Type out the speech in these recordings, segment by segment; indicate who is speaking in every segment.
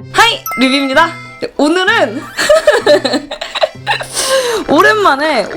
Speaker 1: 하이! 리뷰입니다. 오늘은 오랜만에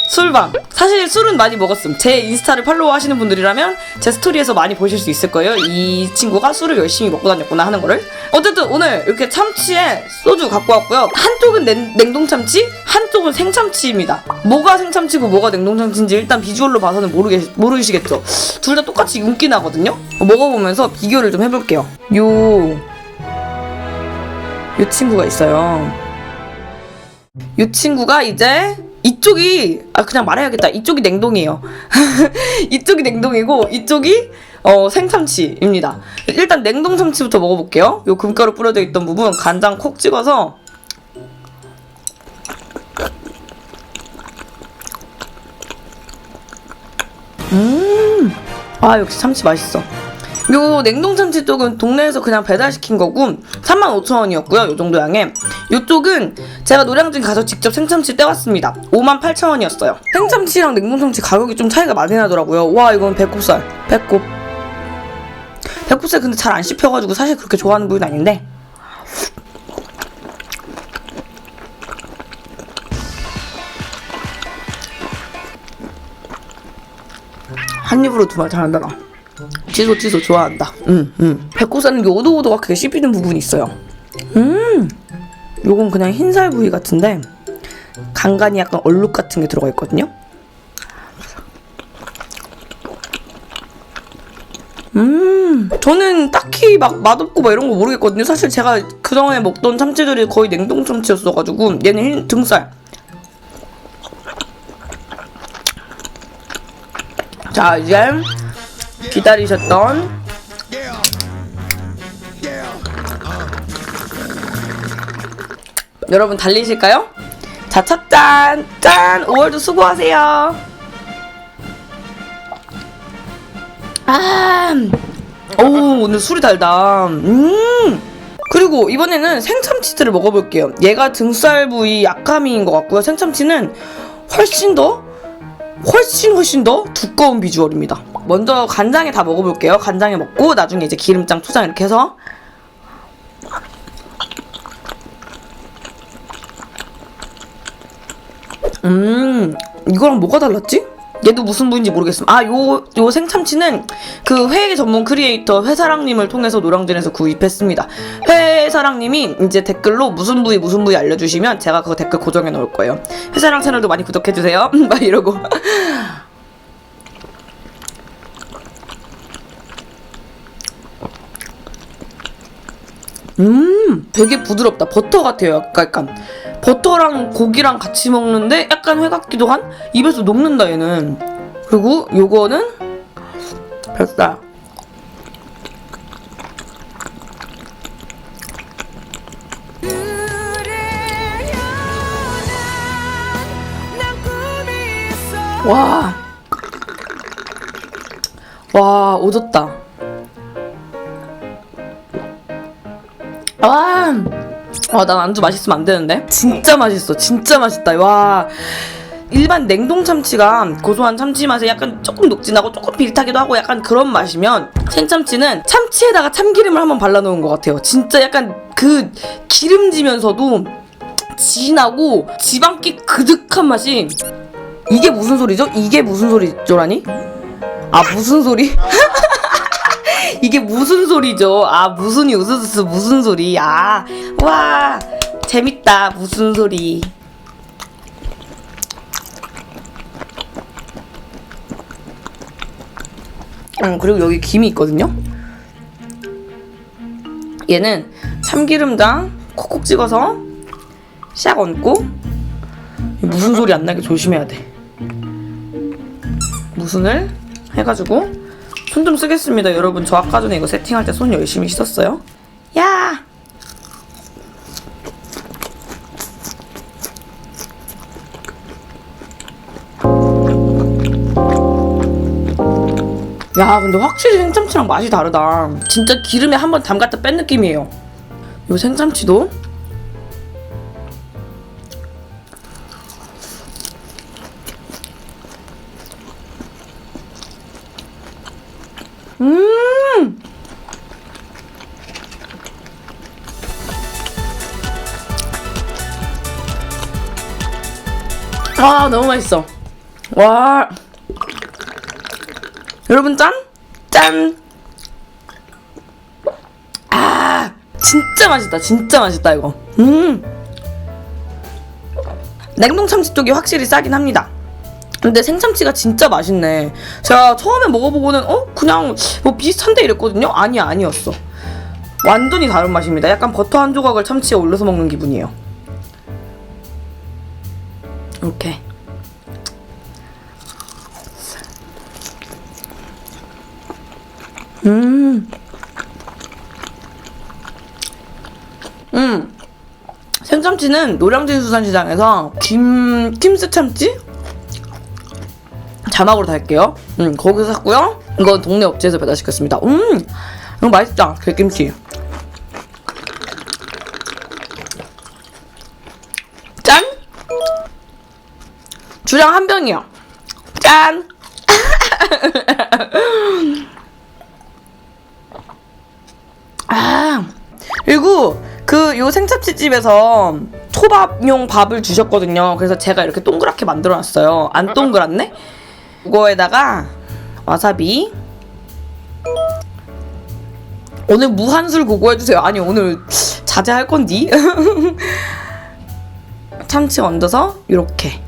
Speaker 1: 술방. 사실 술은 많이 먹었음. 제 인스타를 팔로우 하시는 분들이라면 제 스토리에서 많이 보실 수 있을 거예요. 이 친구가 술을 열심히 먹고 다녔구나 하는 거를. 어쨌든 오늘 이렇게 참치에 소주 갖고 왔고요. 한쪽은 냉동 참치, 한쪽은 생참치입니다. 뭐가 생참치고 뭐가 냉동 참치인지 일단 비주얼로 봐서는 모르시겠죠? 둘 다 똑같이 윤기 나거든요? 먹어보면서 비교를 좀 해볼게요. 이 친구가 있어요. 이 친구가 이제 이쪽이 그냥 말해야겠다. 이쪽이 냉동이에요. 이쪽이 냉동이고 이쪽이 생참치입니다. 일단 냉동 참치부터 먹어볼게요. 요 금가루 뿌려져 있던 부분 간장 콕 찍어서 역시 참치 맛있어. 요 냉동 참치 쪽은 동네에서 그냥 배달시킨 거고 35,000원이었고요. 요 정도 양에. 요쪽은 제가 노량진 가서 직접 생참치 떼왔습니다. 58,000원이었어요. 생참치랑 냉동 참치 가격이 좀 차이가 많이 나더라고요. 와, 이건 배꼽살. 배꼽살 근데 잘 안 씹혀가지고 사실 그렇게 좋아하는 부위는 아닌데. 한 입으로 두 말 잘한다 나. 취소 좋아한다. 배꼽살은 오도오도하게 씹히는 부분이 있어요. 요건 그냥 흰살 부위 같은데 간간이 약간 얼룩 같은 게 들어가 있거든요. 저는 딱히 막 맛없고 막 이런 거 모르겠거든요. 사실 제가 그전에 먹던 참치들이 거의 냉동 참치였어가지고 얘는 등살. 자, 이제 기다리셨던 여러분 달리실까요? 자, 첫 잔! 짠! 5월도 수고하세요. 오늘 술이 달다. 그리고 이번에는 생참치들을 먹어볼게요. 얘가 등살 부위 약함인 것 같고요. 생참치는 훨씬 더 두꺼운 비주얼입니다. 먼저 간장에 다 먹어볼게요. 간장에 먹고 나중에 이제 기름장, 초장 이렇게 해서 이거랑 뭐가 달랐지? 얘도 무슨 부위인지 모르겠음. 요 생참치는 그 회 전문 크리에이터 회사랑님을 통해서 노량진에서 구입했습니다. 회사랑님이 이제 댓글로 무슨 부위 알려주시면 제가 그거 댓글 고정해 놓을 거예요. 회사랑 채널도 많이 구독해주세요. 막 이러고. 되게 부드럽다. 버터 같아요. 약간 버터랑 고기랑 같이 먹는데 약간 회 같기도 한? 입에서 녹는다 얘는. 그리고 요거는 뱃살. 와 오졌다. 난 안주 맛있으면 안 되는데? 진짜 맛있어. 진짜 맛있다. 와. 일반 냉동 참치가 고소한 참치 맛에 약간 조금 녹진하고 조금 비릿하기도 하고 약간 그런 맛이면 생참치는 참치에다가 참기름을 한번 발라놓은 것 같아요. 진짜 약간 그 기름지면서도 진하고 지방기 그득한 맛이. 이게 무슨 소리죠? 이게 무슨 소리죠라니? 무슨 소리? 이게 무슨 소리죠? 무슨 우스스 무슨 소리? 와 재밌다. 무슨 소리? 그리고 여기 김이 있거든요. 얘는 참기름장 콕콕 찍어서 샥 얹고 무슨 소리 안 나게 조심해야 돼. 무슨을 해가지고. 손 좀 쓰겠습니다. 여러분 저 아까 전에 이거 세팅할 때 손 열심히 씻었어요. 야 근데 확실히 생참치랑 맛이 다르다. 진짜 기름에 한번 담갔다 뺀 느낌이에요. 요 생참치도 아, 너무 맛있어. 와. 여러분, 짠! 짠! 아, 진짜 맛있다. 진짜 맛있다, 이거. 냉동 참치 쪽이 확실히 싸긴 합니다. 근데 생참치가 진짜 맛있네. 제가 처음에 먹어보고는 그냥 뭐 비슷한데 이랬거든요? 아니야, 아니었어. 완전히 다른 맛입니다. 약간 버터 한 조각을 참치에 올려서 먹는 기분이에요. 이렇게. 생참치는 노량진 수산시장에서 김스 참치? 자막으로 달게요. 거기서 샀고요. 이건 동네 업체에서 배달시켰습니다. 이거 맛있다. 게김치. 짠! 주량 한 병이요. 짠! 아, 그리고 요 생참치 집에서 초밥용 밥을 주셨거든요. 그래서 제가 이렇게 동그랗게 만들어놨어요. 안 동그랗네? 이거에다가 와사비. 오늘 무한술 고고해주세요. 아니, 오늘 자제할 건디? 참치 얹어서 이렇게.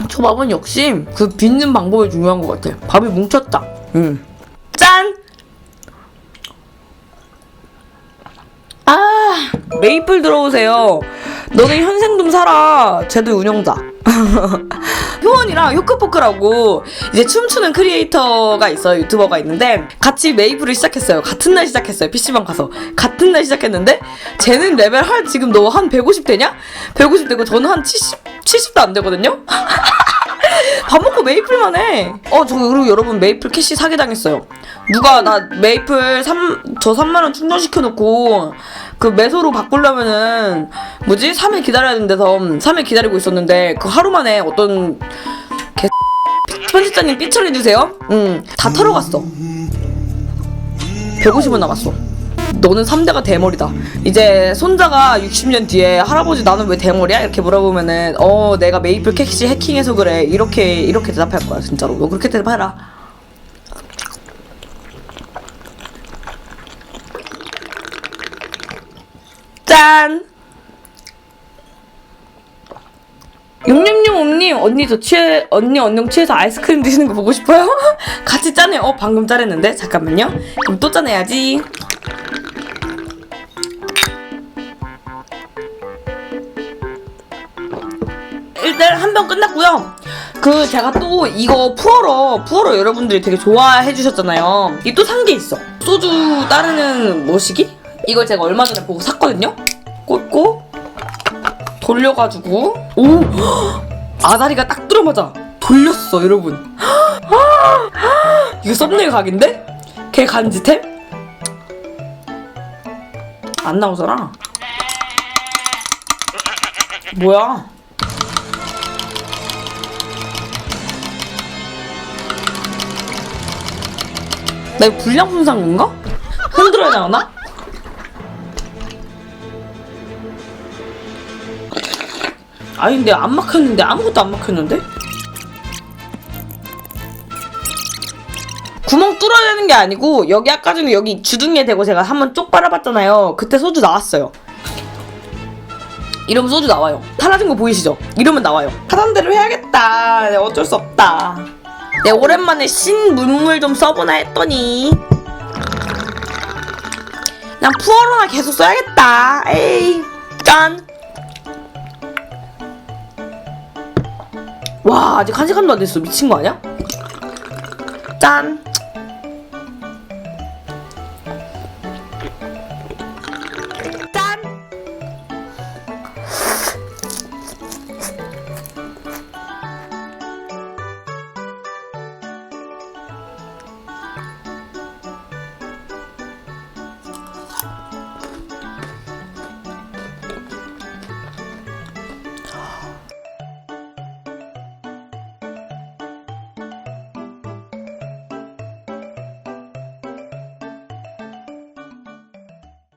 Speaker 1: 초밥은 역시 그 빚는 방법이 중요한 것 같아. 밥이 뭉쳤다. 짠! 아, 메이플 들어오세요. 너네 현생 좀 살아. 쟤들 운영자. 효원이랑 효크포크라고 이제 춤추는 크리에이터가 있어요. 유튜버가 있는데 같이 메이플을 시작했어요. 같은 날 시작했어요. PC방 가서 같은 날 시작했는데 쟤는 레벨 지금 너 한 150 되냐? 150 되고 저는 한 70도 안 되거든요? 밥 먹고 메이플만 해. 저 그리고 여러분 메이플 캐시 사기당했어요. 누가 나 메이플 3만원 충전시켜놓고 그 매소로 바꾸려면은 3일 기다려야 된대서 3일 기다리고 있었는데 그 하루 만에 어떤 편집자님 삐처리해주세요. 다 털어갔어. 150원 남았어. 너는 3대가 대머리다. 이제 손자가 60년 뒤에 할아버지 나는 왜 대머리야? 이렇게 물어보면은 내가 메이플 캐시 해킹해서 그래. 이렇게 대답할 거야. 진짜로. 너 그렇게 대답해라. 짠! 6665님, 언니 언녕 취해서 아이스크림 드시는 거 보고 싶어요? 같이 짜네요. 방금 짜냈는데? 잠깐만요. 그럼 또 짜내야지. 일단 한 병 끝났고요. 제가 또 이거 푸어러 여러분들이 되게 좋아해 주셨잖아요. 이 또 산 게 있어. 소주 따르는 모시기? 이걸 제가 얼마 전에 보고 샀거든요. 꽂고 돌려가지고 아다리가 딱 들어맞아 돌렸어. 여러분. 이거 썸네일 각인데? 걔 간지템? 안 나오잖아. 뭐야? 나 이거 불량품 산 건가? 흔들어야 나오나? 아니 근데 안 막혔는데. 아무것도 안 막혔는데? 구멍 뚫어야 되는 게 아니고 여기 아까 전에 여기 주둥이에 대고 제가 한번 쪽 빨아봤잖아요. 그때 소주 나왔어요. 이러면 소주 나와요. 사라진 거 보이시죠? 이러면 나와요. 하던 대로 해야겠다. 어쩔 수 없다. 오랜만에 신문물 좀 써보나 했더니 그냥 푸어로나 계속 써야겠다. 에이. 짠. 와, 아직 1시간도 안 됐어. 미친 거 아니야? 짠. 짠.